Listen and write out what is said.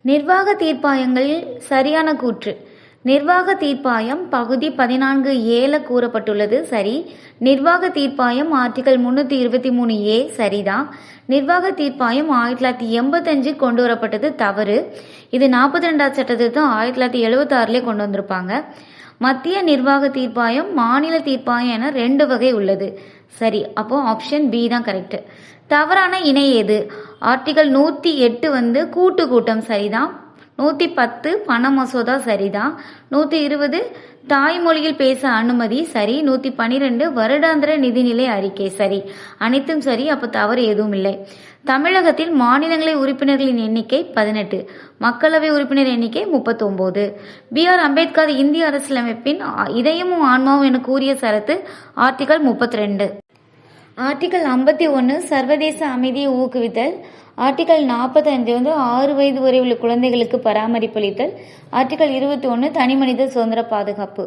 நிர்வாக தீர்ப்பாயங்களில் சரியான கூற்று. நிர்வாக தீர்ப்பாயம் பகுதி 14(a) கூறப்பட்டுள்ளது சரி. நிர்வாக தீர்ப்பாயம் ஆர்டிகல் 323(a) சரிதான். நிர்வாக தீர்ப்பாயம் 1985 கொண்டு வரப்பட்டது தவறு. இது 42வது சட்டத்திருத்தம் 1976 கொண்டு வந்திருப்பாங்க. மத்திய நிர்வாக தீர்ப்பாயம், மாநில தீர்ப்பாயம் என 2 வகை உள்ளது. சரி, அப்போ ஆப்ஷன் பி தான் கரெக்ட். தவறான இணை எது? ஆர்டிகல் 108 கூட்டு கூட்டம் சரிதான். 110 பண மசோதா சரிதான். 120 தாய்மொழியில் பேச அனுமதி சரி. 112 வருடாந்திர நிதிநிலை அறிக்கை சரி. அனைத்தும் சரி. அப்போ தவறு எதுவும் இல்லை. தமிழகத்தில் மாநிலங்களவை உறுப்பினர்களின் எண்ணிக்கை 18, மக்களவை உறுப்பினர் எண்ணிக்கை 39. B.R. அம்பேத்கர் இந்திய அரசியலமைப்பின் இதயமும் ஆன்மாவும் என கூறிய சரத்து ஆர்டிகல் 32. ஆர்டிகல் 51 சர்வதேச அமைதியை ஊக்குவித்தல். ஆர்டிகல் 45 6 வயது வரை உள்ள குழந்தைகளுக்கு பராமரிப்பளித்தல். ஆர்டிகல் 21 தனிமனித சுதந்திர பாதுகாப்பு.